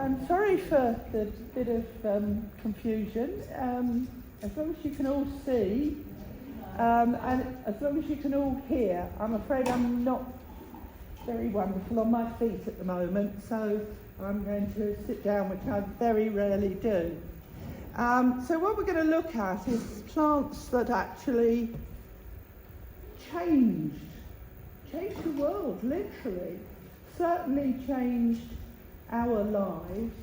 I'm sorry for the bit of confusion. As long as you can all see, and as long as you can all hear, I'm afraid I'm not very wonderful on my feet at the moment, so I'm going to sit down, which I very rarely do. So what we're going to look at is plants that actually changed the world, literally. Certainly changed our lives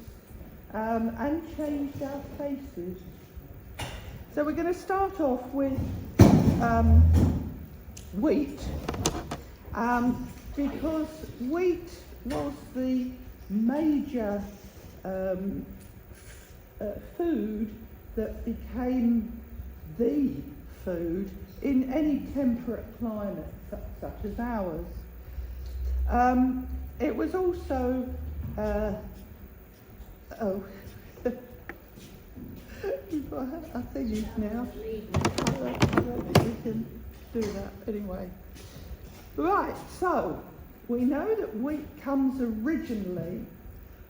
and changed our faces. So we're going to start off with wheat, because wheat was the major food that became the food in any temperate climate such as ours. It was also we've got our thingies now. I don't think we can do that anyway. Right, so we know that wheat comes originally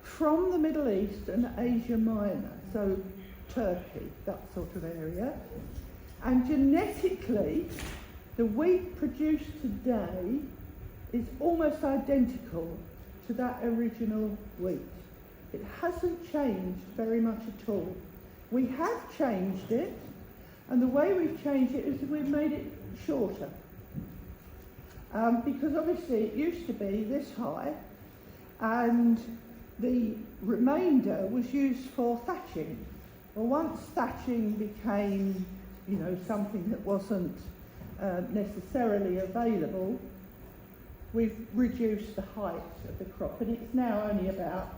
from the Middle East and Asia Minor, so Turkey, that sort of area. And genetically, the wheat produced today is almost identical to that original wheat. It hasn't changed very much at all. We have changed it, and the way we've changed it is we've made it shorter. Because obviously it used to be this high, and the remainder was used for thatching. Well, once thatching became, something that wasn't necessarily available, we've reduced the height of the crop, and it's now only about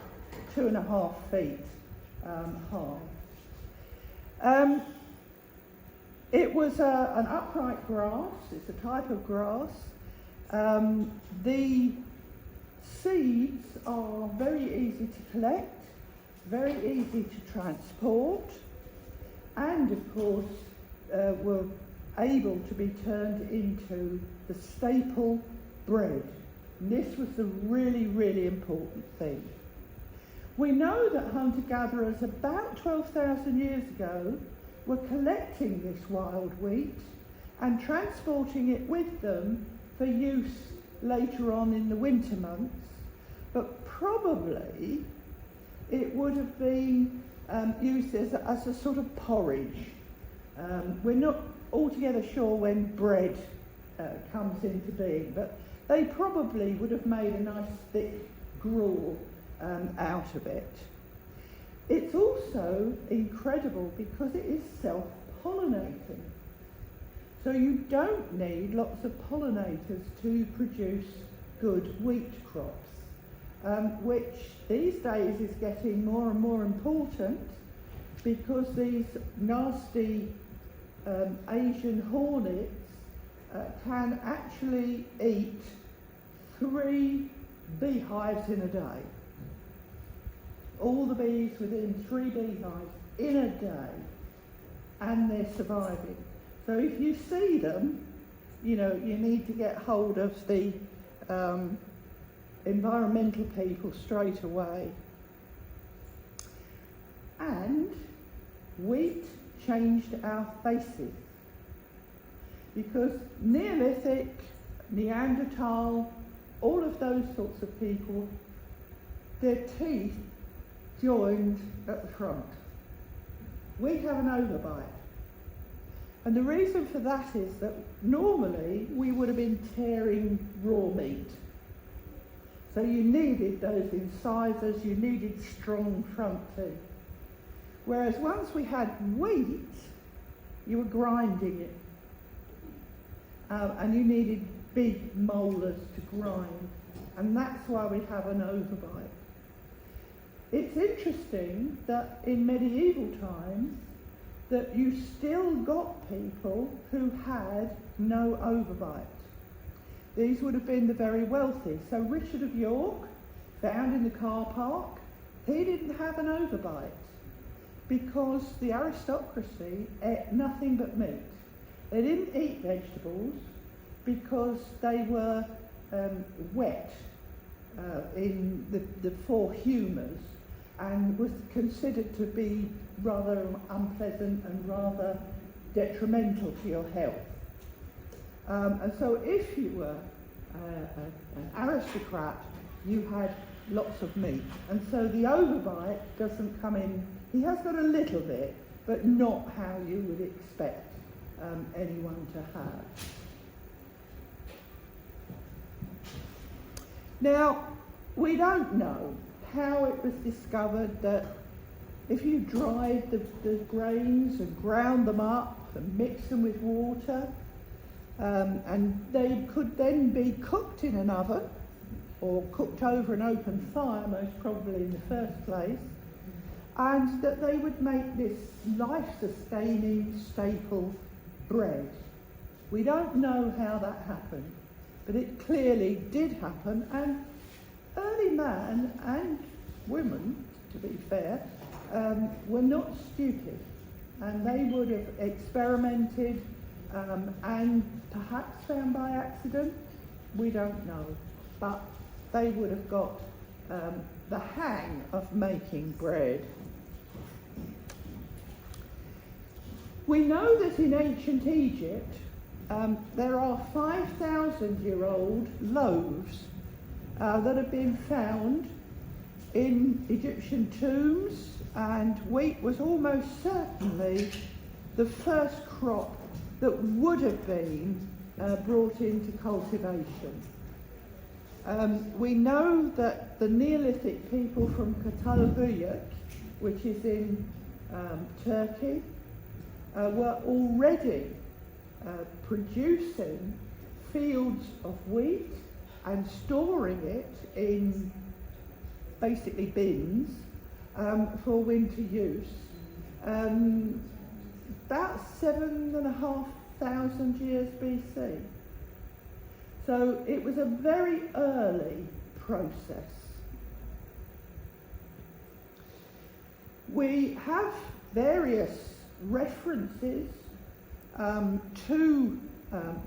2.5 feet high. It was an upright grass. It's a type of grass. The seeds are very easy to collect, very easy to transport, and of course were able to be turned into the staple bread. And this was the really, really important thing. We know that hunter-gatherers about 12,000 years ago were collecting this wild wheat and transporting it with them for use later on in the winter months, but probably it would have been used as a sort of porridge. We're not altogether sure when bread comes into being, but they probably would have made a nice thick gruel out of it. It's also incredible because it is self-pollinating. So you don't need lots of pollinators to produce good wheat crops, which these days is getting more and more important because these nasty Asian hornets can actually eat 3 beehives in a day. All the bees within 3 beehives in a day, and they're surviving. So if you see them, you need to get hold of the environmental people straight away. And wheat changed our faces, because Neolithic, Neanderthal, all of those sorts of people, their teeth joined at the front. We have an overbite. And the reason for that is that normally we would have been tearing raw meat. So you needed those incisors, you needed strong front teeth. Whereas once we had wheat, you were grinding it. And you needed big molars to grind. And that's why we have an overbite. It's interesting that in medieval times that you still got people who had no overbite. These would have been the very wealthy. So Richard of York, found in the car park, he didn't have an overbite because the aristocracy ate nothing but meat. They didn't eat vegetables because they were wet in the 4 humours, and was considered to be rather unpleasant and rather detrimental to your health. And so if you were an aristocrat, you had lots of meat. And so the overbite doesn't come in. He has got a little bit, but not how you would expect anyone to have. Now, we don't know how it was discovered that if you dried the grains and ground them up and mixed them with water, and they could then be cooked in an oven or cooked over an open fire, most probably in the first place, and that they would make this life-sustaining staple bread. We don't know how that happened, but it clearly did happen, and early man and women, to be fair, were not stupid, and they would have experimented and perhaps found by accident, we don't know, but they would have got the hang of making bread. We know that in ancient Egypt there are 5,000-year-old loaves that have been found in Egyptian tombs, and wheat was almost certainly the first crop that would have been brought into cultivation. We know that the Neolithic people from Catalbuyuk, which is in Turkey, were already producing fields of wheat and storing it in basically bins for winter use. About 7,500 years BC. So it was a very early process. We have various references to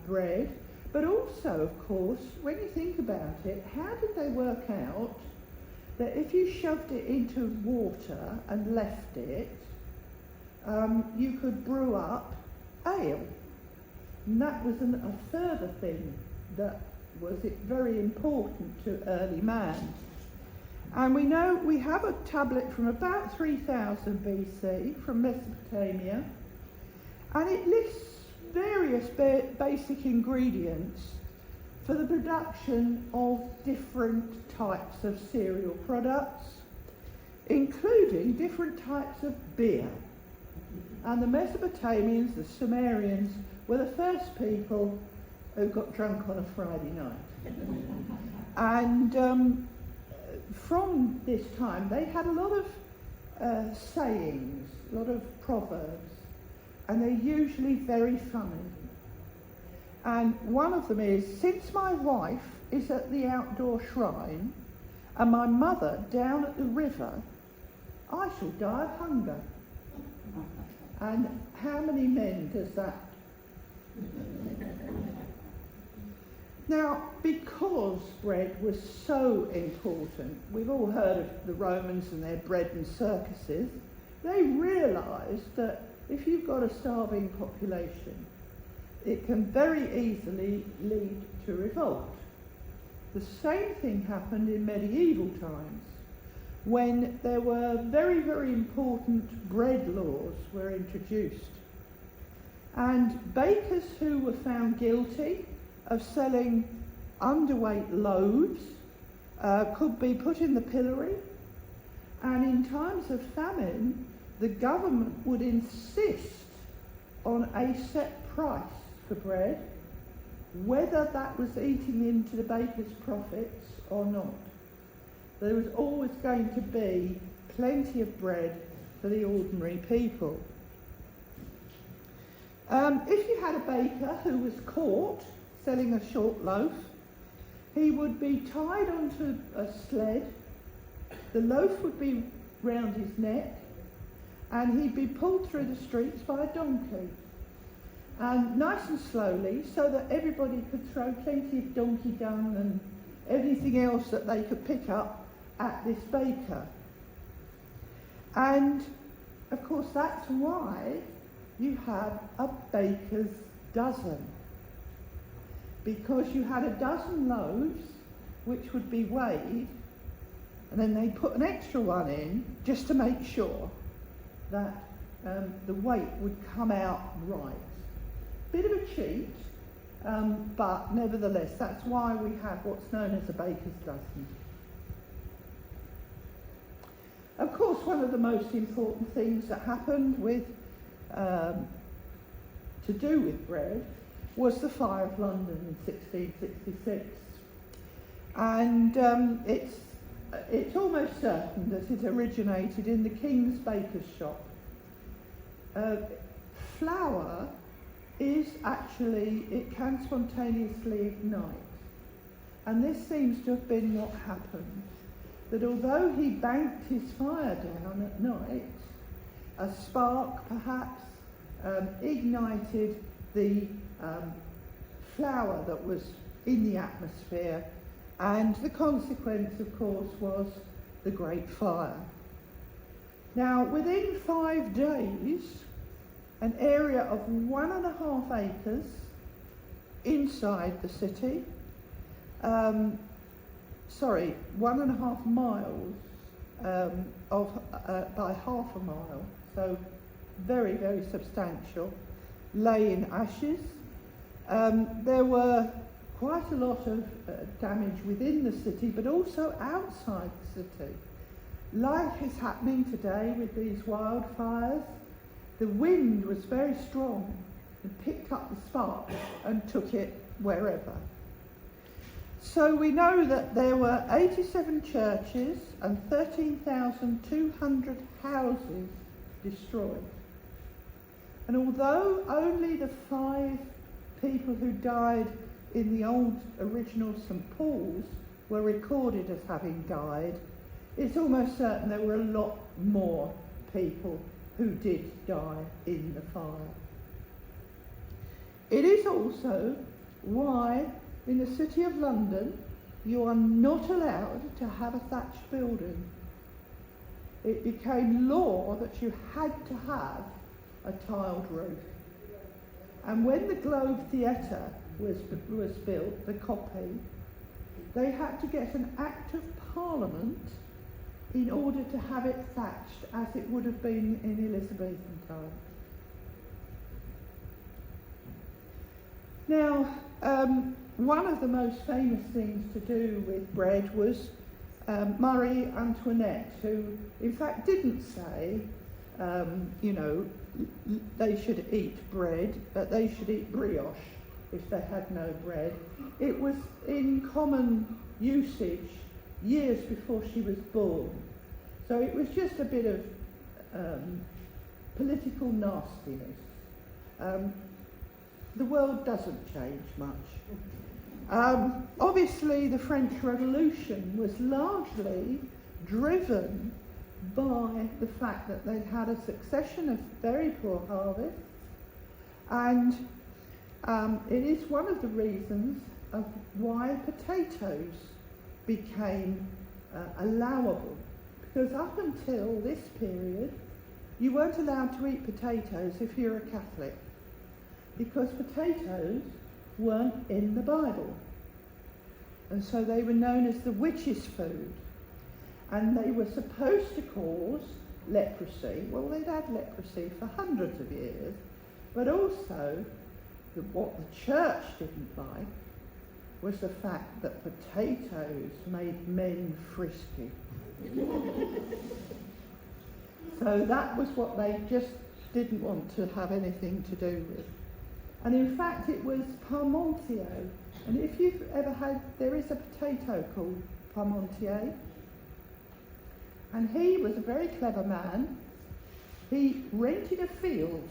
bread, but also, of course, when you think about it, how did they work out that if you shoved it into water and left it, you could brew up ale? And that was a further thing that was very important to early man. And we know we have a tablet from about 3000 BC from Mesopotamia, and it lists various basic ingredients for the production of different types of cereal products, including different types of beer. And the Mesopotamians, the Sumerians, were the first people who got drunk on a Friday night. And from this time, they had a lot of sayings, a lot of proverbs, and they're usually very funny. And one of them is, since my wife is at the outdoor shrine and my mother down at the river, I shall die of hunger. And how many men does that? Now, because bread was so important, we've all heard of the Romans and their bread and circuses, they realised that if you've got a starving population, it can very easily lead to revolt. The same thing happened in medieval times, when there were very, very important bread laws were introduced. And bakers who were found guilty of selling underweight loaves could be put in the pillory, and in times of famine, the government would insist on a set price for bread, whether that was eating into the baker's profits or not. There was always going to be plenty of bread for the ordinary people. If you had a baker who was caught selling a short loaf, he would be tied onto a sled, the loaf would be round his neck, and he'd be pulled through the streets by a donkey. And nice and slowly, so that everybody could throw plenty of donkey dung and everything else that they could pick up at this baker. And of course that's why you have a baker's dozen, because you had a dozen loaves which would be weighed, and then they put an extra one in just to make sure that the weight would come out right. Bit of a cheat, but nevertheless that's why we have what's known as a baker's dozen. Of course, one of the most important things that happened with to do with bread was the Fire of London in 1666, and it's almost certain that it originated in the King's baker's shop. Flour is actually, it can spontaneously ignite, and this seems to have been what happened. That although he banked his fire down at night, a spark perhaps ignited the flour that was in the atmosphere, and the consequence, of course, was the Great Fire. Now, within 5 days, an area of 1.5 acres inside the city, 1.5 miles by half a mile, so very, very substantial, lay in ashes. There were quite a lot of damage within the city, but also outside the city. Like is happening today with these wildfires, the wind was very strong and picked up the spark and took it wherever. So we know that there were 87 churches and 13,200 houses destroyed. And although only the 5 people who died in the old original St. Paul's were recorded as having died, it's almost certain there were a lot more people who did die in the fire. It is also why in the City of London you are not allowed to have a thatched building. It became law that you had to have a tiled roof. And when the Globe Theatre was built, the copy, they had to get an Act of Parliament in order to have it thatched as it would have been in Elizabethan times. Now, one of the most famous things to do with bread was Marie Antoinette, who in fact didn't say, they should eat bread, but they should eat brioche if they had no bread. It was in common usage years before she was born. So it was just a bit of political nastiness. The world doesn't change much. Obviously the French Revolution was largely driven by the fact that they'd had a succession of very poor harvests, and it is one of the reasons of why potatoes became allowable, because up until this period you weren't allowed to eat potatoes if you're a Catholic, because potatoes weren't in the Bible, and so they were known as the witches' food, and they were supposed to cause leprosy. Well, they'd had leprosy for hundreds of years, but also what the church didn't like was the fact that potatoes made men frisky. So that was what they just didn't want to have anything to do with. And in fact it was Parmentier, and if you've ever had, there is a potato called Parmentier, and he was a very clever man. He rented a field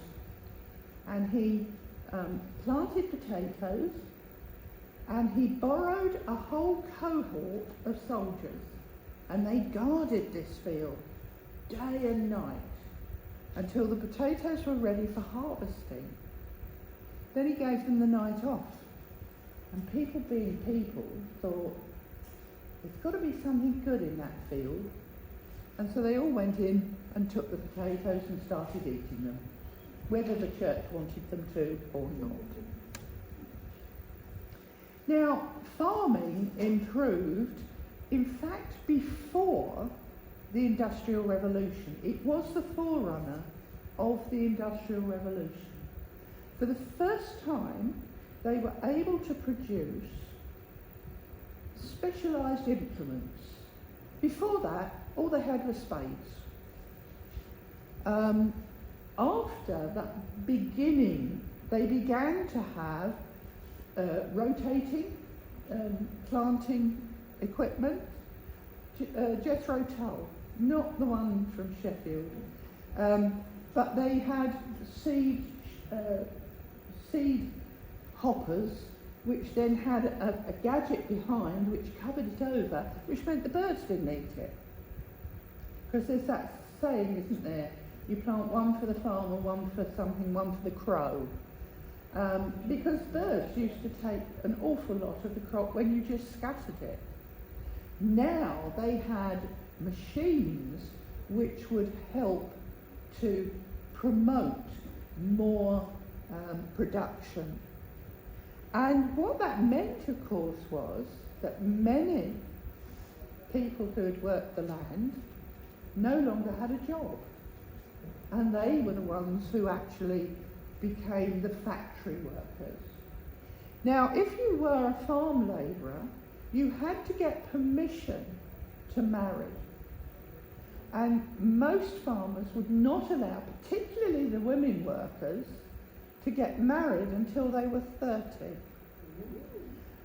and he planted potatoes, and he borrowed a whole cohort of soldiers, and they guarded this field day and night until the potatoes were ready for harvesting. Then he gave them the night off, and people being people thought, there's got to be something good in that field. And so they all went in and took the potatoes and started eating them, whether the church wanted them to or not. Now, farming improved, in fact, before the Industrial Revolution. It was the forerunner of the Industrial Revolution. For the first time, they were able to produce specialised implements. Before that, all they had was spades. After that beginning, they began to have rotating, planting equipment. Jethro Tull, not the one from Sheffield, but they had seed hoppers, which then had a gadget behind which covered it over, which meant the birds didn't eat it. Because there's that saying, isn't there? You plant one for the farmer, one for something, one for the crow. Because birds used to take an awful lot of the crop when you just scattered it. Now they had machines which would help to promote more production. And what that meant, of course, was that many people who had worked the land no longer had a job. And they were the ones who actually became the factory workers. Now, if you were a farm labourer, you had to get permission to marry. And most farmers would not allow, particularly the women workers, to get married until they were 30.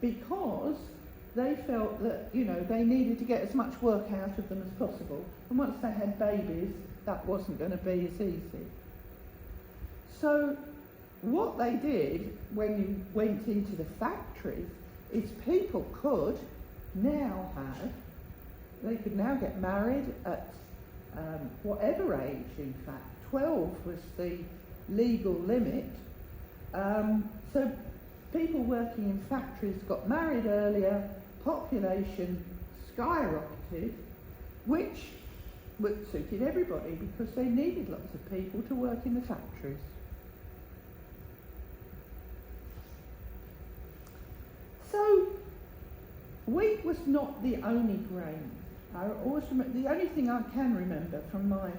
Because they felt that, they needed to get as much work out of them as possible. And once they had babies, that wasn't going to be as easy. So what they did when you went into the factories is people could now get married at whatever age, in fact. 12 was the legal limit. So people working in factories got married earlier, population skyrocketed, which suited everybody because they needed lots of people to work in the factories. So wheat was not the only grain. I always remember, the only thing I can remember from my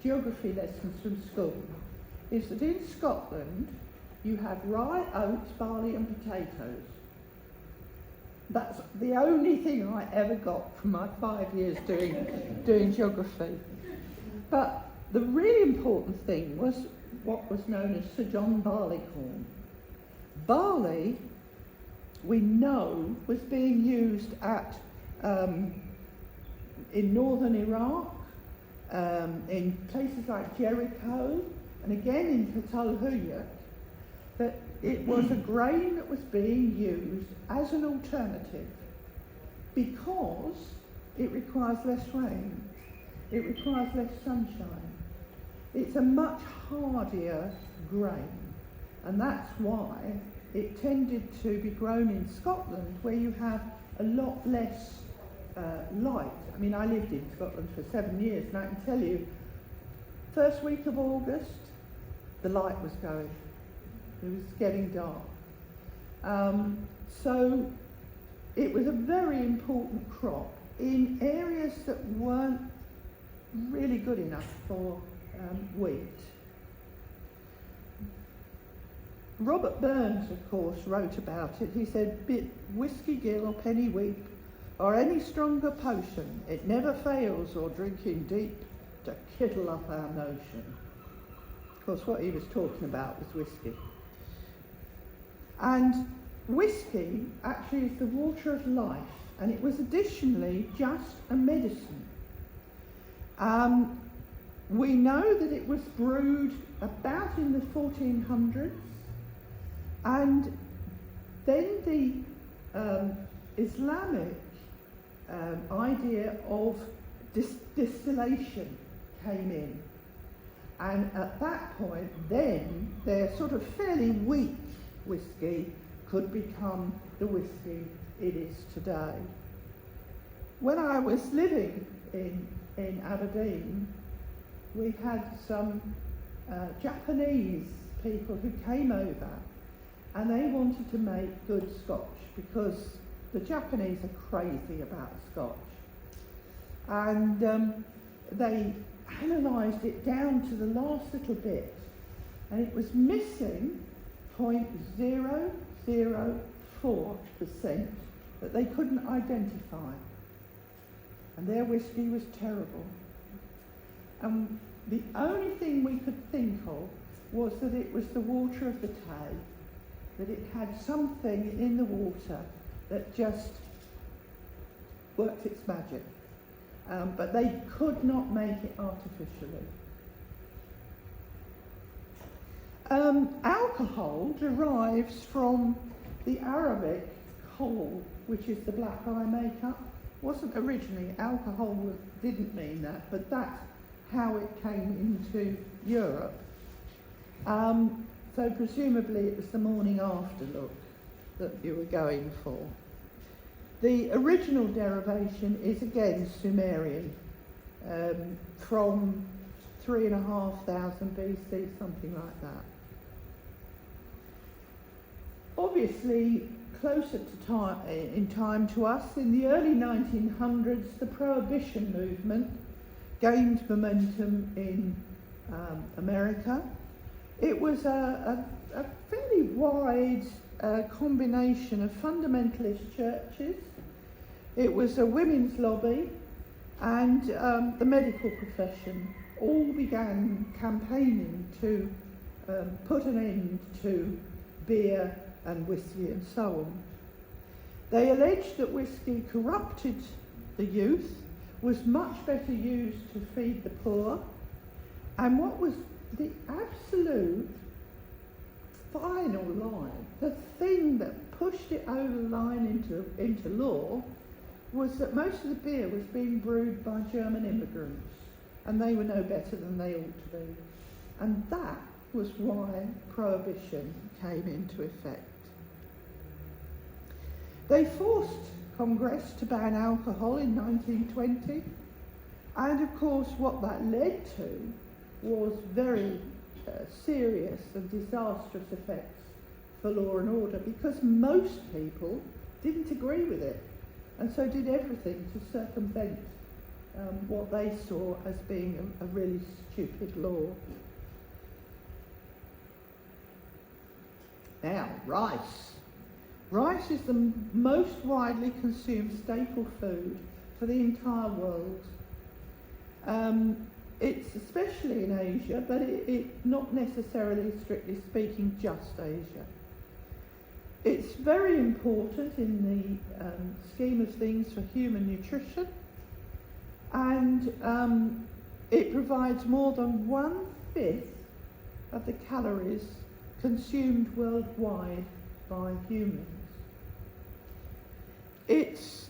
geography lessons from school is that in Scotland you have rye, oats, barley and potatoes. That's the only thing I ever got from my 5 years doing geography. But the really important thing was what was known as Sir John Barleycorn. Barley, we know, was being used in northern Iraq, in places like Jericho, and again in Catalhunya, that it was a grain that was being used as an alternative because it requires less rain, it requires less sunshine. It's a much hardier grain, and that's why it tended to be grown in Scotland, where you have a lot less light. I mean, I lived in Scotland for 7 years, and I can tell you, first week of August, the light was going. It was getting dark. So it was a very important crop in areas that weren't really good enough for wheat. Robert Burns, of course, wrote about it. He said, "Bit whiskey gill or penny wheat, or any stronger potion, it never fails or drinking deep to kittle up our notion." Of course, what he was talking about was whiskey. And whiskey actually is the water of life, and it was additionally just a medicine. We know that it was brewed about in the 1400s, and then the Islamic idea of distillation came in. And at that point, then, their sort of fairly weak whiskey could become the whiskey it is today. When I was living in in Aberdeen, we had some Japanese people who came over, and they wanted to make good Scotch because the Japanese are crazy about Scotch. And they analysed it down to the last little bit, and it was missing 0.004% that they couldn't identify. And their whiskey was terrible. And the only thing we could think of was that it was the water of the Tay, that it had something in the water that just worked its magic. But they could not make it artificially. Alcohol derives from the Arabic khol, which is the black eye makeup. Wasn't originally, alcohol didn't mean that, but that's how it came into Europe. So presumably it was the morning after look that you were going for. The original derivation is again Sumerian, from 3,500 BC, something like that. Obviously, closer to in time to us, in the early 1900s, the Prohibition movement gained momentum in America. It was a fairly wide combination of fundamentalist churches. It was a women's lobby, and the medical profession all began campaigning to put an end to beer and whiskey and so on. They alleged that whiskey corrupted the youth, was much better used to feed the poor, and what was the absolute final line, the thing that pushed it over the line into law, was that most of the beer was being brewed by German immigrants, and they were no better than they ought to be. And that was why Prohibition came into effect. They forced Congress to ban alcohol in 1920, and of course what that led to was very serious and disastrous effects for law and order, because most people didn't agree with it, and so did everything to circumvent what they saw as being a really stupid law. Now, rice. Rice is the most widely consumed staple food for the entire world. It's especially in Asia, but it not necessarily, strictly speaking, just Asia. It's very important in the scheme of things for human nutrition, and it provides more than 1/5 of the calories consumed worldwide by humans. It's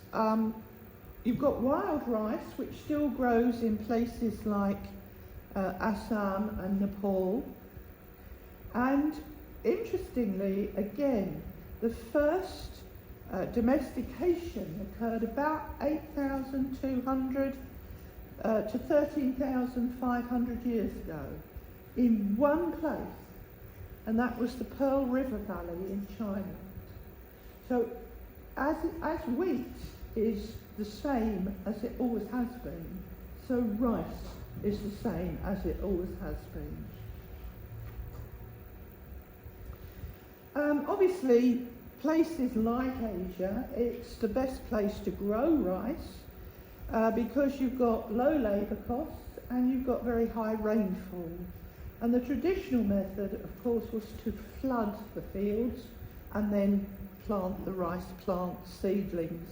you've got wild rice, which still grows in places like Assam and Nepal. And interestingly, again, the first domestication occurred about 8,200 to 13,500 years ago in one place, and that was the Pearl River Valley in China. So as wheat is the same as it always has been, so rice is the same as it always has been. Obviously, places like Asia, it's the best place to grow rice because you've got low labour costs and you've got very high rainfall. And the traditional method, of course, was to flood the fields and then plant the rice plant seedlings.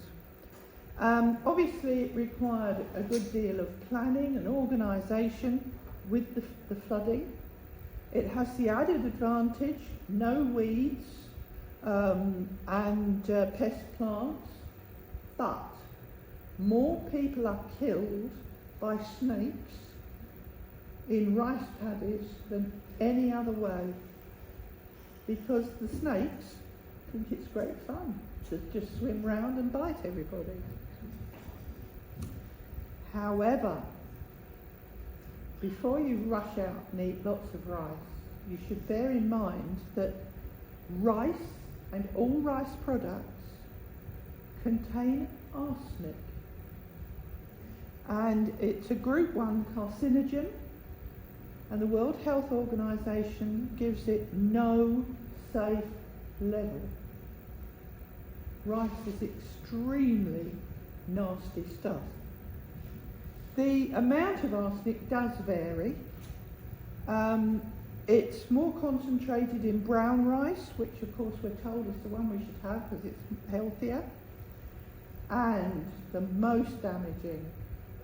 Obviously, it required a good deal of planning and organisation with the flooding. It has the added advantage, no weeds and pest plants, but more people are killed by snakes in rice paddies than any other way, because the snakes think it's great fun to just swim round and bite everybody. However, before you rush out and eat lots of rice, you should bear in mind that rice and all rice products contain arsenic. And it's a group 1 carcinogen, and the World Health Organization gives it no safe level. Rice is extremely nasty stuff. The amount of arsenic does vary. It's more concentrated in brown rice, which of course we're told is the one we should have because it's healthier. And the most damaging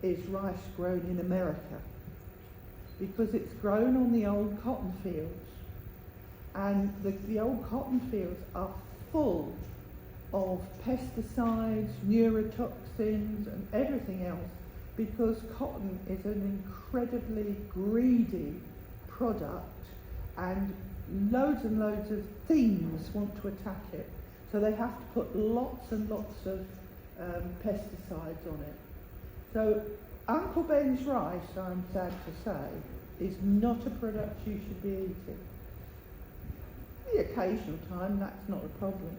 is rice grown in America, because it's grown on the old cotton fields, and the old cotton fields are full of pesticides, neurotoxins and everything else, because cotton is an incredibly greedy product and loads of things want to attack it, so they have to put lots and lots of pesticides on it. So Uncle Ben's rice, I'm sad to say, is not a product you should be eating. The occasional time, that's not a problem,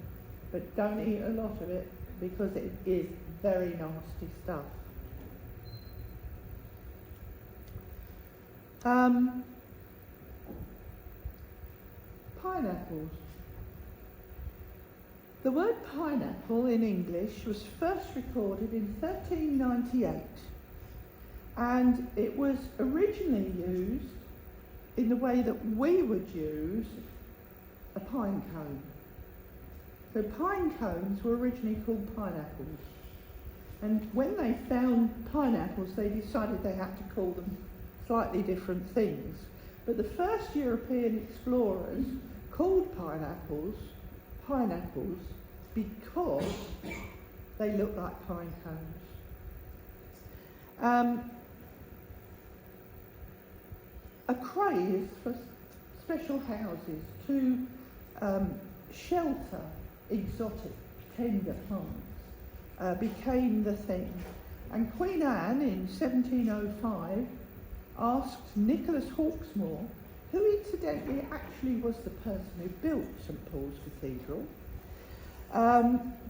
but don't eat a lot of it because it is very nasty stuff. Pineapples. The word pineapple in English was first recorded in 1398, and it was originally used in the way that we would use a pine cone. So pine cones were originally called pineapples, and when they found pineapples they decided they had to call them slightly different things. But the first European explorers called pineapples because they look like pine cones. A craze for special houses to shelter exotic tender plants became the thing. And Queen Anne in 1705 asked Nicholas Hawksmoor, who incidentally actually was the person who built St Paul's Cathedral,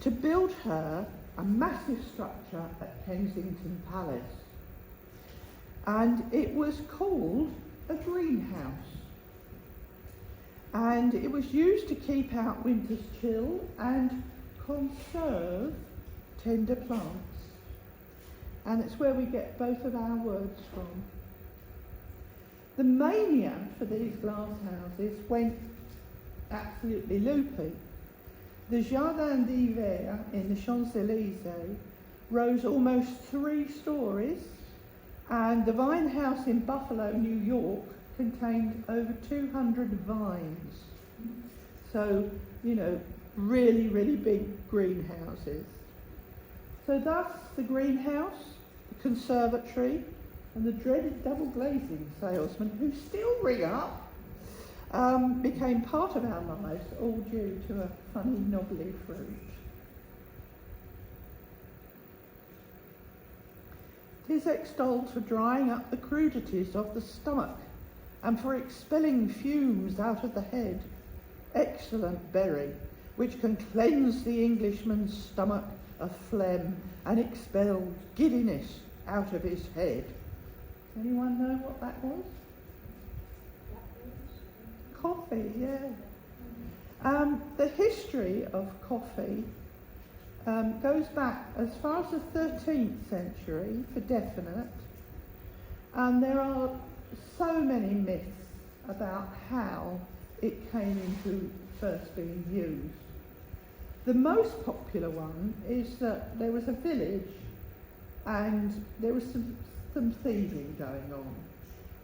to build her a massive structure at Kensington Palace. And it was called a greenhouse. And it was used to keep out winter's chill and conserve tender plants. And it's where we get both of our words from. The mania for these glass houses went absolutely loopy. The Jardin d'Hiver in the Champs-Élysées rose almost 3 stories, and the Vine House in Buffalo, New York, contained over 200 vines. So, you know, really, really big greenhouses. So thus the greenhouse, the conservatory, and the dreaded double glazing salesman, who still ring up, became part of our lives, all due to a funny knobbly fruit. Tis extolled for drying up the crudities of the stomach, and for expelling fumes out of the head. Excellent berry, which can cleanse the Englishman's stomach of phlegm, and expel giddiness out of his head. Anyone know what that was? Coffee, yeah. The history of coffee goes back as far as the 13th century, for definite, and there are so many myths about how it came into first being used. The most popular one is that there was a village and there was some thieving going on,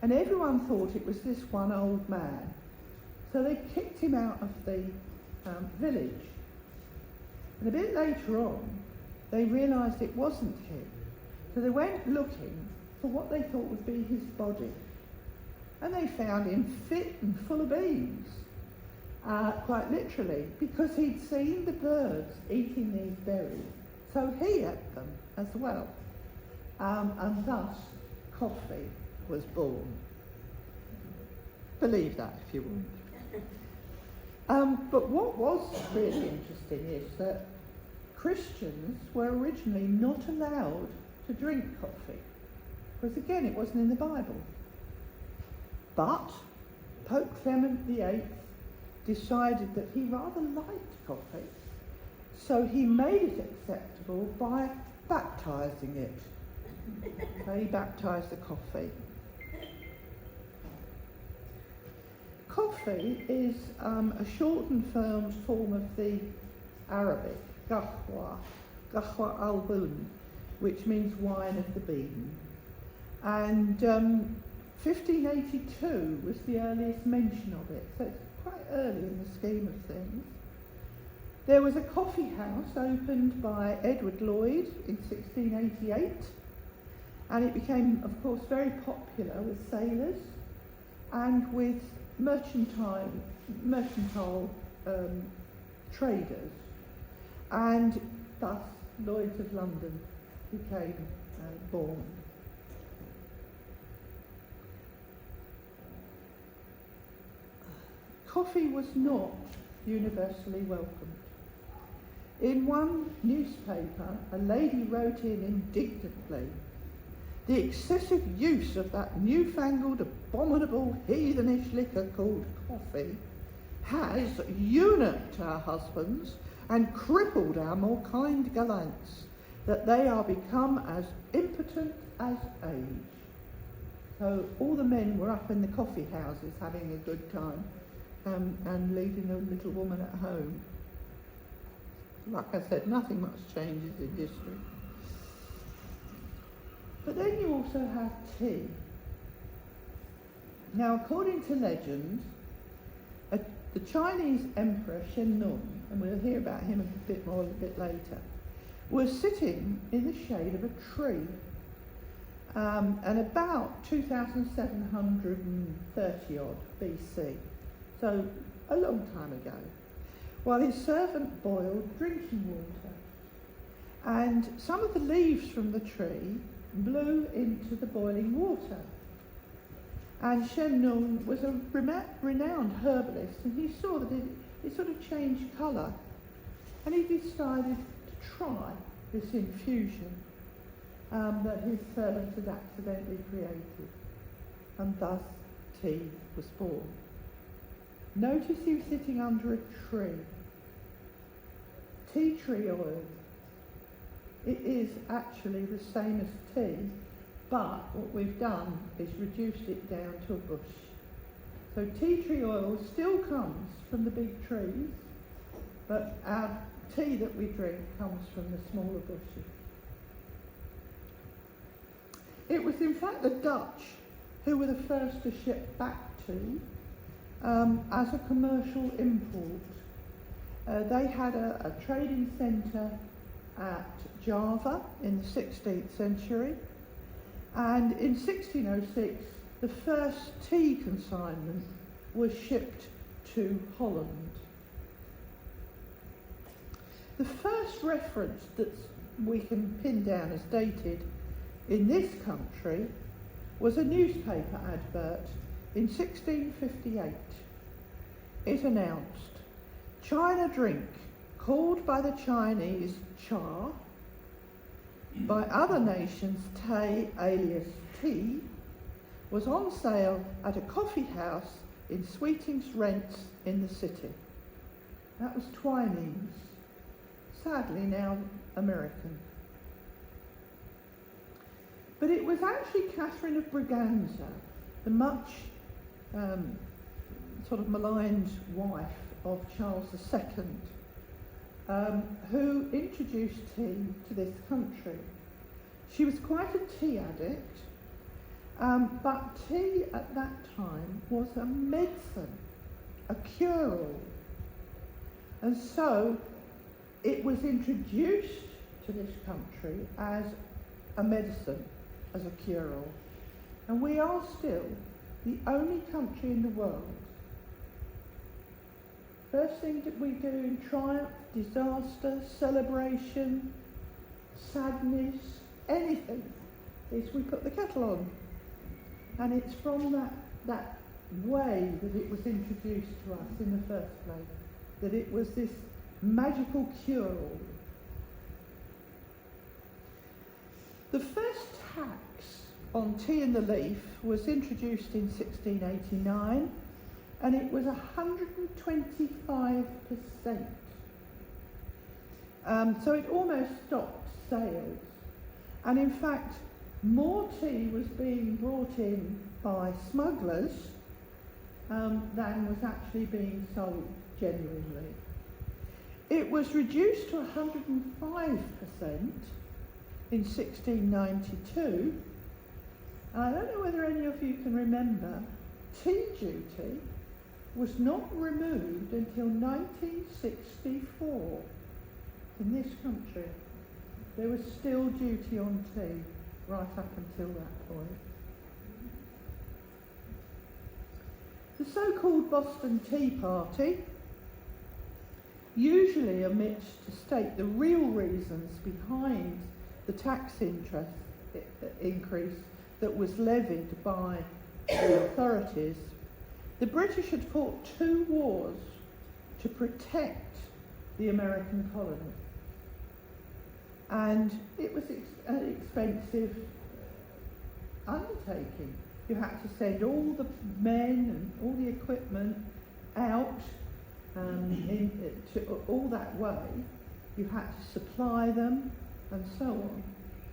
and everyone thought it was this one old man. So they kicked him out of the village. And a bit later on, they realised it wasn't him. So they went looking for what they thought would be his body. And they found him fit and full of beans, quite literally, because he'd seen the birds eating these berries. So he ate them as well. And thus, coffee was born. Believe that if you want. But what was really interesting is that Christians were originally not allowed to drink coffee, because again, it wasn't in the Bible. But Pope Clement VIII decided that he rather liked coffee, so he made it acceptable by baptising it. So he baptised the coffee. Coffee is a shortened form of the Arabic, qahwa al-bun, which means wine of the bean. And 1582 was the earliest mention of it, so it's quite early in the scheme of things. There was a coffee house opened by Edward Lloyd in 1688, and it became, of course, very popular with sailors and with mercantile traders, and thus Lloyd's of London became born. Coffee was not universally welcomed. In one newspaper, a lady wrote in indignantly, "The excessive use of that newfangled, abominable, heathenish liquor called coffee has eunuched our husbands and crippled our more kind gallants, that they are become as impotent as age." So all the men were up in the coffee houses having a good time, and leaving the little woman at home. Like I said, nothing much changes in history. But then you also have tea. Now, according to legend, the Chinese Emperor Shen Nung, and we'll hear about him a bit more a bit later, was sitting in the shade of a tree, and about 2730 odd BC, so a long time ago, while his servant boiled drinking water, and some of the leaves from the tree blew into the boiling water. And Shen Nung was a renowned herbalist, and he saw that it sort of changed colour, and he decided to try this infusion that his servant had accidentally created, and thus tea was born. Notice he was sitting under a tree. Tea tree oil. It is actually the same as tea, but what we've done is reduced it down to a bush. So tea tree oil still comes from the big trees, but our tea that we drink comes from the smaller bushes. It was in fact the Dutch who were the first to ship back tea as a commercial import. They had a trading centre at Java in the 16th century, and in 1606 the first tea consignment was shipped to Holland. The first reference that we can pin down as dated in this country was a newspaper advert in 1658. It announced, "China drink, called by the Chinese cha, by other nations tay alias tea, was on sale at a coffee house in Sweeting's Rents in the city." That was Twinings, sadly now American. But it was actually Catherine of Braganza, the much sort of maligned wife of Charles II, who introduced tea to this country. She was quite a tea addict, but tea at that time was a medicine, a cure-all. And so it was introduced to this country as a medicine, as a cure-all. And we are still the only country in the world. First thing that we do in triumph, disaster, celebration, sadness, anything, is we put the kettle on. And it's from that way that it was introduced to us in the first place, that it was this magical cure-all. The first tax on tea in the leaf was introduced in 1689, and it was 125%. So it almost stopped sales. And in fact, more tea was being brought in by smugglers than was actually being sold genuinely. It was reduced to 105% in 1692. And I don't know whether any of you can remember, tea duty was not removed until 1964 in this country. There was still duty on tea right up until that point. The so-called Boston Tea Party usually omits to state the real reasons behind the tax increase that was levied by the authorities. The British had fought 2 wars to protect the American colony, and it was an expensive undertaking. You had to send all the men and all the equipment out all that way. You had to supply them and so on.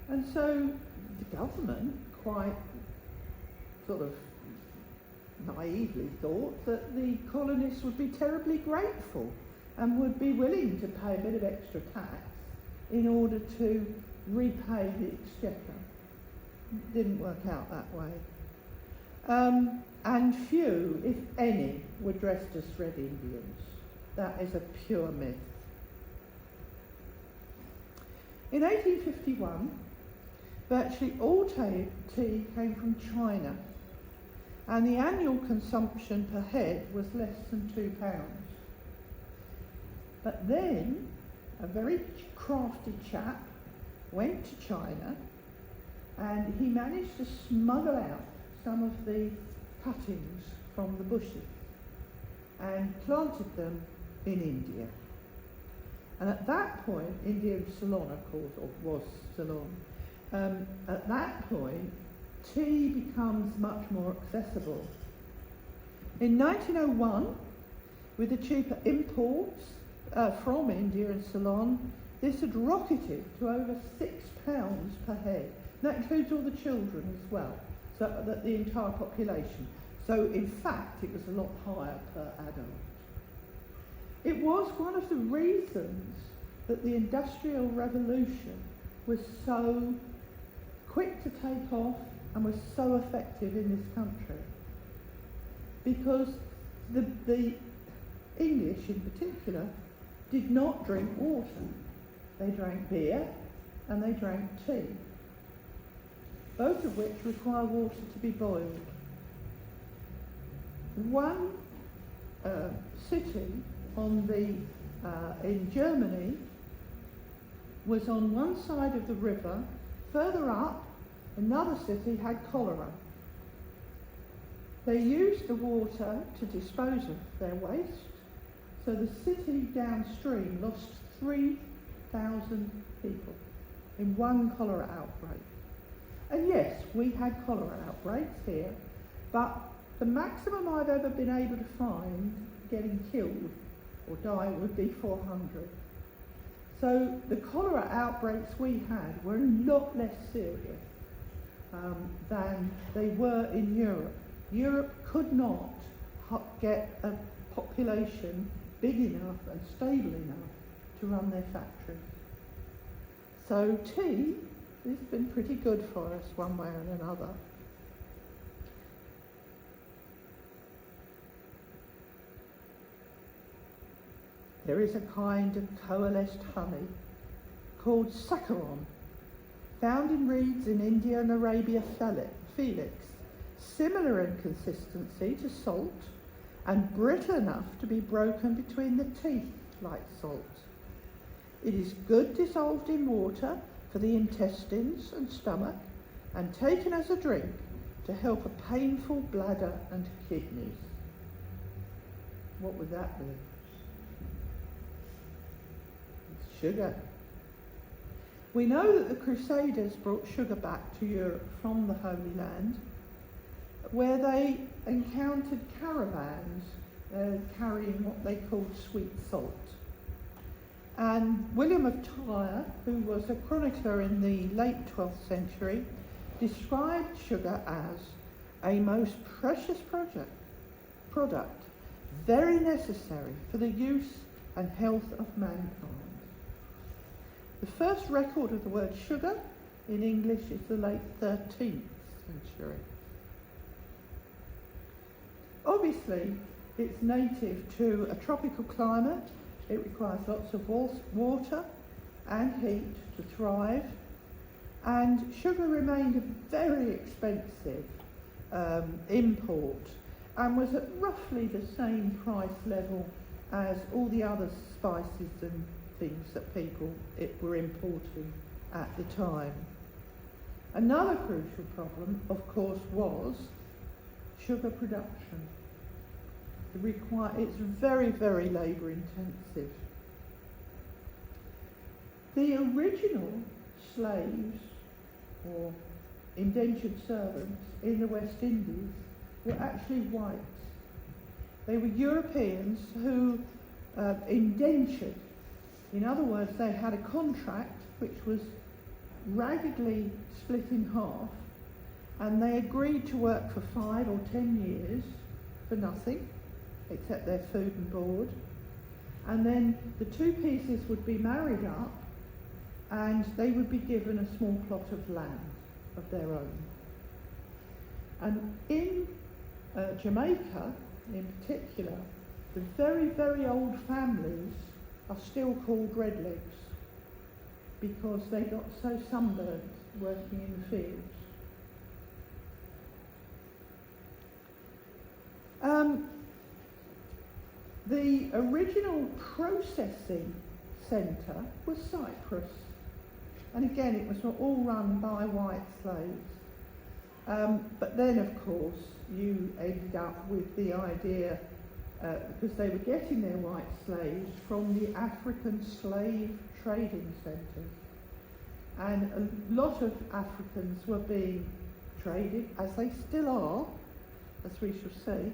And so the government quite sort of naively thought that the colonists would be terribly grateful and would be willing to pay a bit of extra tax in order to repay the exchequer. It didn't work out that way. And few, if any, were dressed as Red Indians. That is a pure myth. In 1851, virtually all tea came from China, and the annual consumption per head was less than £2. But then a very crafty chap went to China, and he managed to smuggle out some of the cuttings from the bushes and planted them in India. And at that point, Indian Ceylon, of course, or was Ceylon, at that point, tea becomes much more accessible. In 1901, with the cheaper imports from India and Ceylon, this had rocketed to over £6 per head. That includes all the children as well, so that the entire population. So in fact, it was a lot higher per adult. It was one of the reasons that the Industrial Revolution was so quick to take off and was so effective in this country. Because the English in particular did not drink water. They drank beer and they drank tea, both of which require water to be boiled. One city in Germany was on one side of the river. Further up, another city had cholera. They used the water to dispose of their waste, so the city downstream lost 3,000 people in one cholera outbreak. And yes, we had cholera outbreaks here, but the maximum I've ever been able to find getting killed or die would be 400. So the cholera outbreaks we had were a lot less serious than they were in Europe. Europe could not get a population big enough and stable enough to run their factories. So tea has been pretty good for us one way or another. There is a kind of coalesced honey called saccharon, found in reeds in India and Arabia Felix, similar in consistency to salt and brittle enough to be broken between the teeth like salt. It is good dissolved in water for the intestines and stomach, and taken as a drink to help a painful bladder and kidneys. What would that be? It's sugar. We know that the Crusaders brought sugar back to Europe from the Holy Land, where they encountered caravans carrying what they called sweet salt. And William of Tyre, who was a chronicler in the late 12th century, described sugar as a most precious product, very necessary for the use and health of mankind. The first record of the word sugar in English is the late 13th century. Obviously, it's native to a tropical climate. It requires lots of water and heat to thrive. And sugar remained a very expensive import and was at roughly the same price level as all the other spices and things that people were importing at the time. Another crucial problem, of course, was sugar production. It's very, very labour intensive. The original slaves or indentured servants in the West Indies were actually whites. They were Europeans who indentured. In other words, they had a contract which was raggedly split in half, and they agreed to work for 5 or 10 years for nothing except their food and board, and then the two pieces would be married up and they would be given a small plot of land of their own. And in Jamaica in particular, the very, very old families are still called redlegs because they got so sunburnt working in the fields. The original processing centre was Cyprus, and again it was all run by white slaves. But then, of course, you ended up with the idea, because they were getting their white slaves from the African slave trading centres, and a lot of Africans were being traded, as they still are, as we shall see.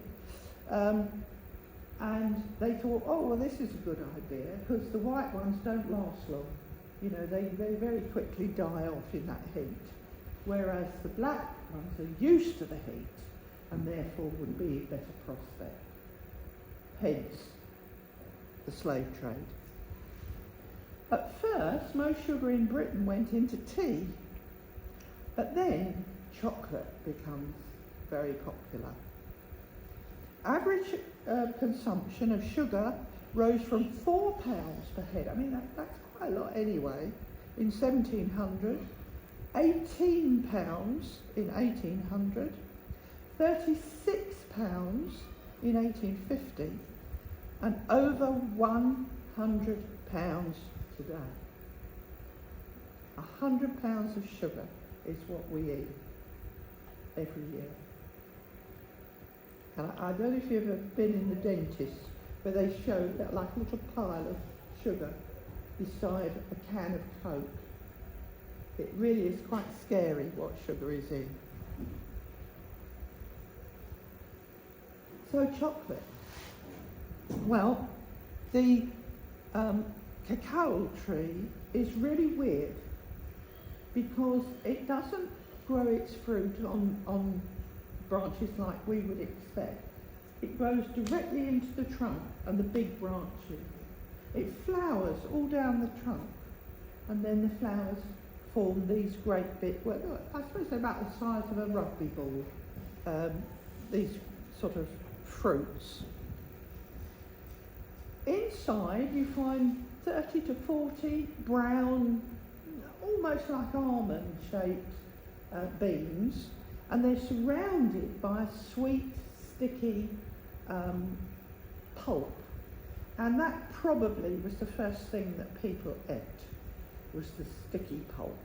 And they thought, oh, well, this is a good idea, because the white ones don't last long. You know, they very quickly die off in that heat, whereas the black ones are used to the heat and therefore would be a better prospect. Hence, the slave trade. At first, most sugar in Britain went into tea, but then chocolate becomes very popular. Average consumption of sugar rose from £4 per head. I mean, that's quite a lot anyway. In 1700, £18 in 1800, £36 in 1850, and over £100 today. £100 of sugar is what we eat every year. And I don't know if you've ever been in the dentist where they show that like a little pile of sugar beside a can of Coke. It really is quite scary what sugar is in. So chocolate. Well, the cacao tree is really weird because it doesn't grow its fruit on branches like we would expect. It grows directly into the trunk and the big branches. It flowers all down the trunk, and then the flowers form these great big, well, I suppose they're about the size of a rugby ball, these sort of fruits. Inside you find 30 to 40 brown, almost like almond-shaped beans, and they're surrounded by a sweet, sticky pulp. And that probably was the first thing that people ate, was the sticky pulp.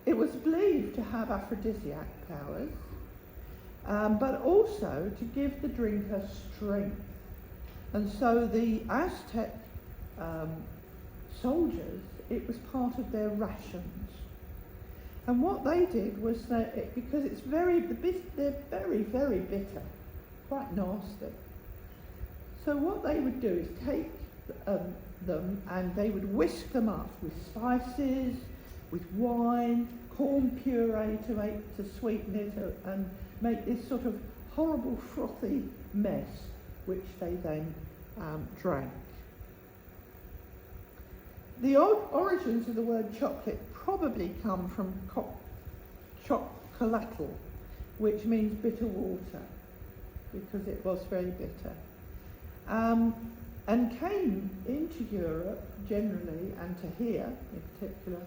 It was believed to have aphrodisiac powers, but also to give the drinker strength. And so the Aztec soldiers, it was part of their rations. And what they did was that, because they're very, very bitter, quite nasty. So what they would do is take them and they would whisk them up with spices, with wine, corn puree to sweeten it, and make this sort of horrible frothy mess, which they then drank. The origins of the word chocolate probably come from chocolatl, which means bitter water, because it was very bitter, and came into Europe generally, and to here in particular,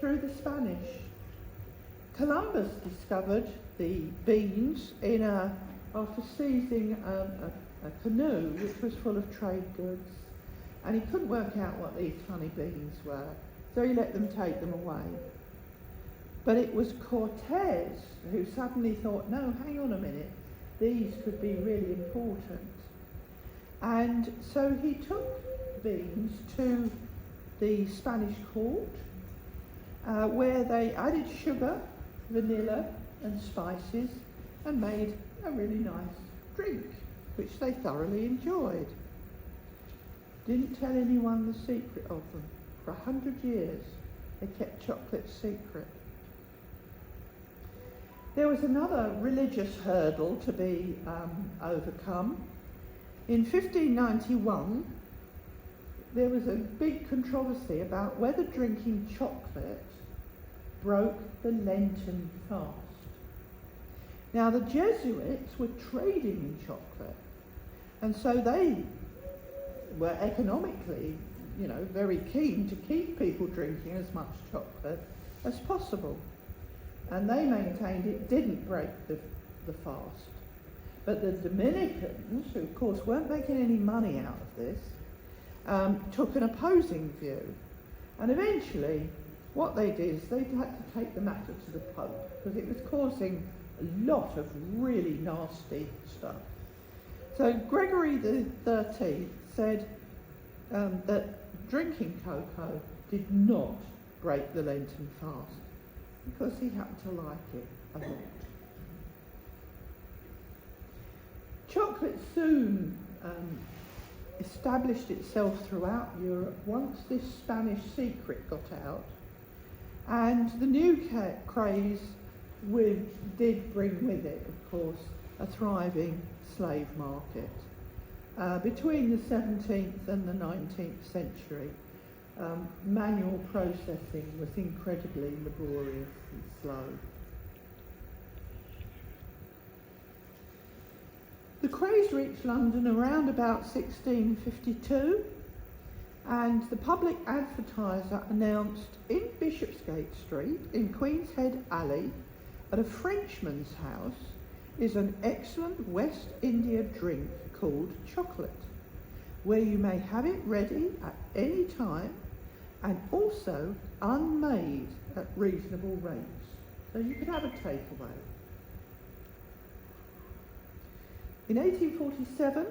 through the Spanish. Columbus discovered the beans after seizing a canoe which was full of trade goods, and he couldn't work out what these funny beans were, so he let them take them away. But it was Cortez who suddenly thought, no, hang on a minute, these could be really important. And so he took beans to the Spanish court, where they added sugar, vanilla and spices and made a really nice drink, which they thoroughly enjoyed. Didn't tell anyone the secret of them. For 100 years they kept chocolate secret. There was another religious hurdle to be overcome. In 1591 there was a big controversy about whether drinking chocolate broke the Lenten fast. Now the Jesuits were trading in chocolate, and so they were economically, very keen to keep people drinking as much chocolate as possible. And they maintained it didn't break the fast. But the Dominicans, who of course weren't making any money out of this, took an opposing view. And eventually what they did is they had to take the matter to the Pope, because it was causing a lot of really nasty stuff. So Gregory XIII said that drinking cocoa did not break the Lenten fast, because he happened to like it a lot. Chocolate soon established itself throughout Europe once this Spanish secret got out, and the new craze did bring with it, of course, a thriving slave market. Between the 17th and the 19th century, manual processing was incredibly laborious and slow. The craze reached London around about 1652, and the public advertiser announced in Bishopsgate Street, in Queen's Head Alley, at a Frenchman's house, is an excellent West India drink called chocolate, where you may have it ready at any time and also unmade at reasonable rates. So you could have a takeaway. In 1847,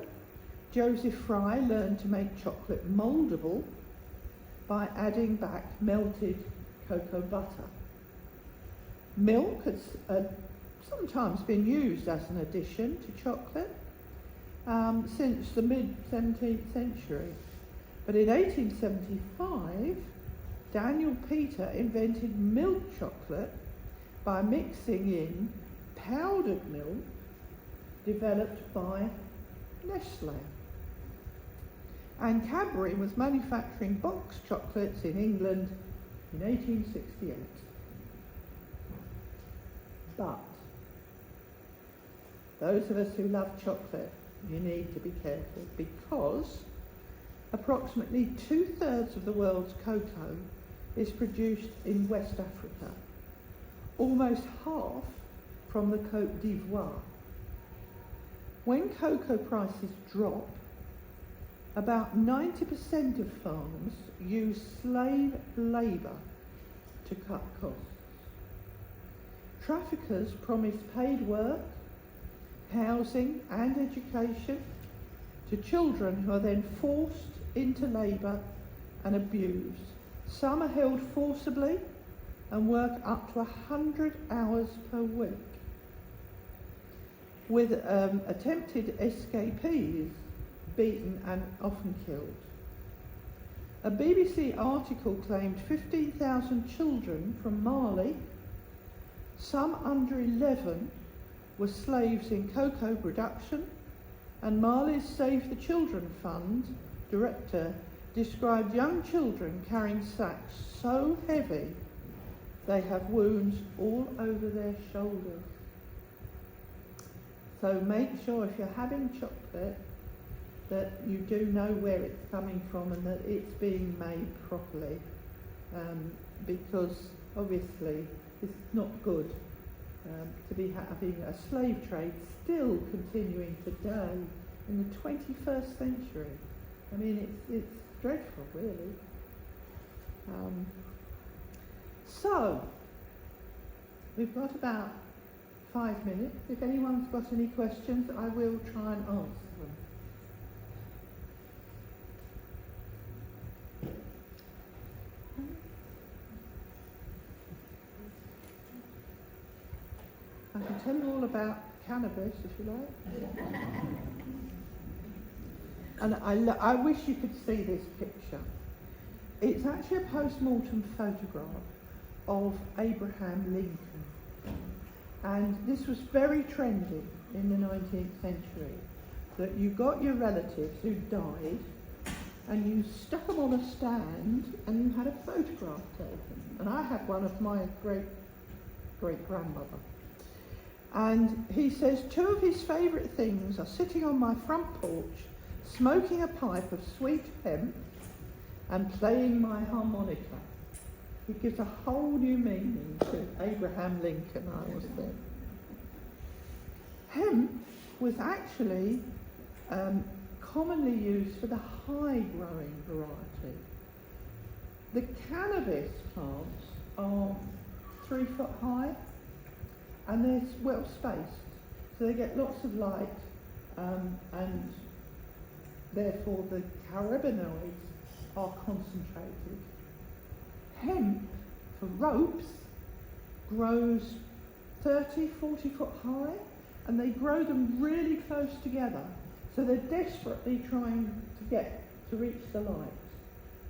Joseph Fry learned to make chocolate mouldable by adding back melted cocoa butter. Milk has sometimes been used as an addition to chocolate since the mid-17th century. But in 1875, Daniel Peter invented milk chocolate by mixing in powdered milk developed by Nestle. And Cadbury was manufacturing box chocolates in England in 1868. But those of us who love chocolate, you need to be careful, because approximately 2/3 of the world's cocoa is produced in West Africa, almost half from the Côte d'Ivoire. When cocoa prices drop, about 90% of farms use slave labour to cut costs. traffickers promise paid work, housing and education to children who are then forced into labour and abused. Some are held forcibly and work up to 100 hours per week, with attempted escapees beaten and often killed. A BBC article claimed 15,000 children from Mali, some under 11, were slaves in cocoa production, and Mali's Save the Children Fund director described young children carrying sacks so heavy they have wounds all over their shoulders. So make sure if you're having chocolate that you do know where it's coming from and that it's being made properly, because obviously it's not good to be having a slave trade still continuing today in the 21st century. I mean, it's dreadful, really. So, we've got about 5 minutes. If anyone's got any questions, I will try and answer them. I can tell you all about cannabis, if you like. And I wish you could see this picture. It's actually a post-mortem photograph of Abraham Lincoln. And this was very trendy in the 19th century, that you got your relatives who died and you stuck them on a stand and you had a photograph taken. And I had one of my great-grandmother. And he says two of his favourite things are sitting on my front porch, smoking a pipe of sweet hemp and playing my harmonica. It gives a whole new meaning to Abraham Lincoln, I always think. Hemp was actually commonly used for the high-growing variety. The cannabis plants are 3 foot high and they're well spaced, so they get lots of light, and therefore the cannabinoids are concentrated. Hemp for ropes grows 30, 40 foot high, and they grow them really close together, so they're desperately trying to reach the light,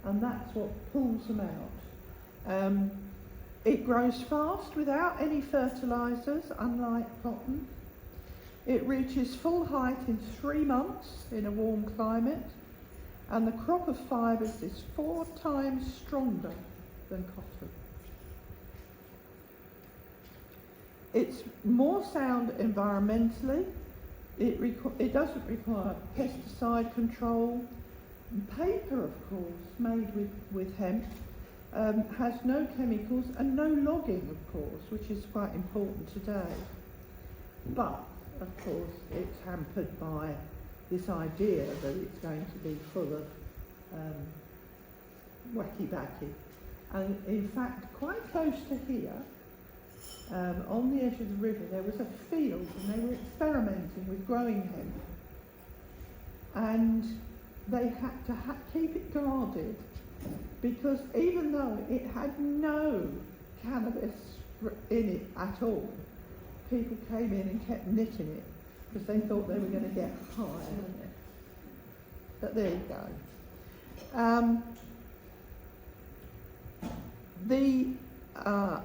and that's what pulls them out. It grows fast without any fertilisers, unlike cotton. It reaches full height in 3 months in a warm climate, and the crop of fibres is 4 times stronger than cotton. It's more sound environmentally. It doesn't require pesticide control. Paper, of course, made with hemp has no chemicals and no logging, of course, which is quite important today. But, of course, it's hampered by this idea that it's going to be full of wacky-backy. And in fact, quite close to here, on the edge of the river, there was a field and they were experimenting with growing hemp. And they had to keep it guarded, because even though it had no cannabis in it at all, people came in and kept knitting it because they thought they were going to get high on it. But there you go.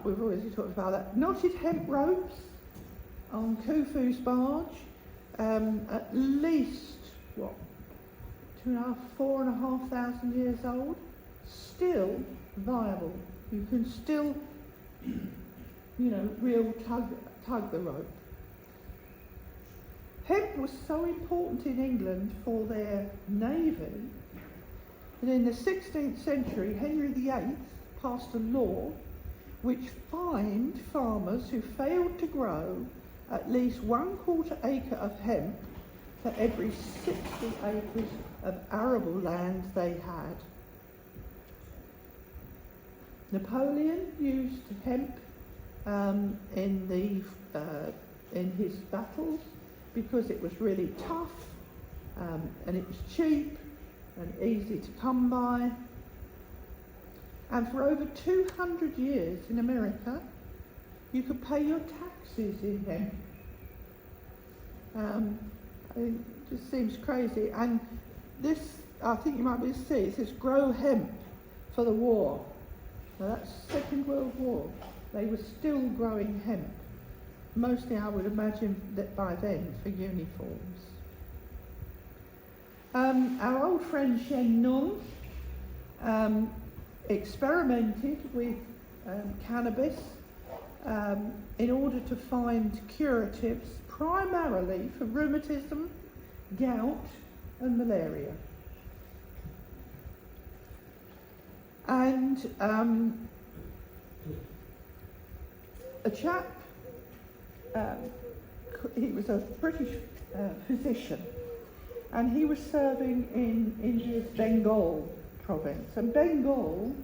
We've already talked about that. Knotted hemp ropes on Khufu's barge, at least, 4,500 years old, still viable. You can still, real tug the rope. Hemp was so important in England for their navy that in the 16th century, Henry VIII passed a law which fined farmers who failed to grow at least 1/4 acre of hemp for every 60 acres of arable land they had. Napoleon used hemp in his battles because it was really tough, and it was cheap and easy to come by. And for over 200 years in America, you could pay your taxes in hemp. It just seems crazy. And this, I think you might be able to see, it says grow hemp for the war. Now that's Second World War. They were still growing hemp. Mostly, I would imagine that by then for uniforms. Our old friend Shen Nung experimented with cannabis in order to find curatives primarily for rheumatism, gout and malaria. And a chap, he was a British physician, and he was serving in India's Bengal province. And Bengal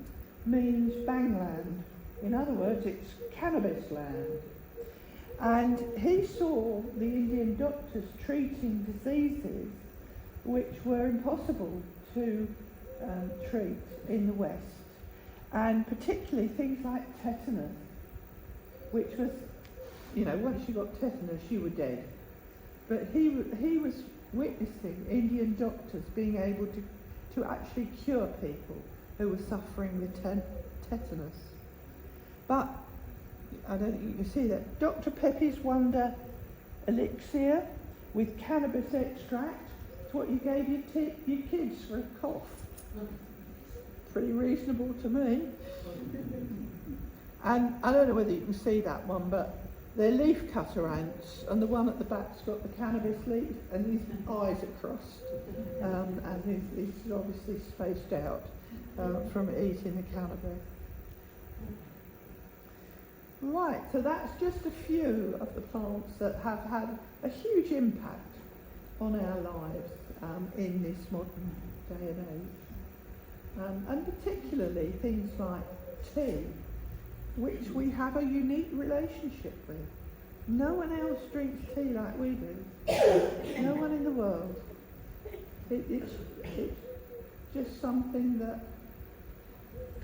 means Bangland. In other words, it's cannabis land. And he saw the Indian doctors treating diseases which were impossible to treat in the West, and particularly things like tetanus, which was, you know, once you got tetanus, you were dead. But he was witnessing Indian doctors being able to actually cure people who were suffering with tetanus. But I don't think you can see that. Dr. Pepe's Wonder Elixir with cannabis extract. It's what you gave your kids for a cough. Pretty reasonable to me. And I don't know whether you can see that one, but they're leaf cutter ants, and the one at the back's got the cannabis leaf, and his eyes are crossed, and he's obviously spaced out from eating the cannabis. Right, so that's just a few of the plants that have had a huge impact on our lives in this modern day and age. And particularly things like tea, which we have a unique relationship with. No one else drinks tea like we do. No one in the world. It's just something that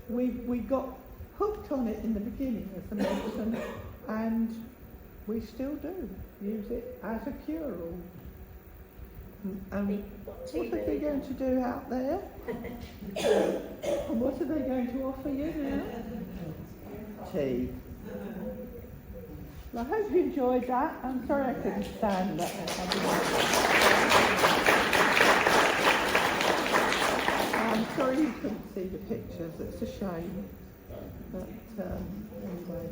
we got hooked on it in the beginning as a medicine, and we still do use it as a cure-all. What are they going to do out there? And what are they going to offer you now? Tea. Well, I hope you enjoyed that. I'm sorry I couldn't stand that. I'm sorry you couldn't see the pictures. It's a shame. But anyway.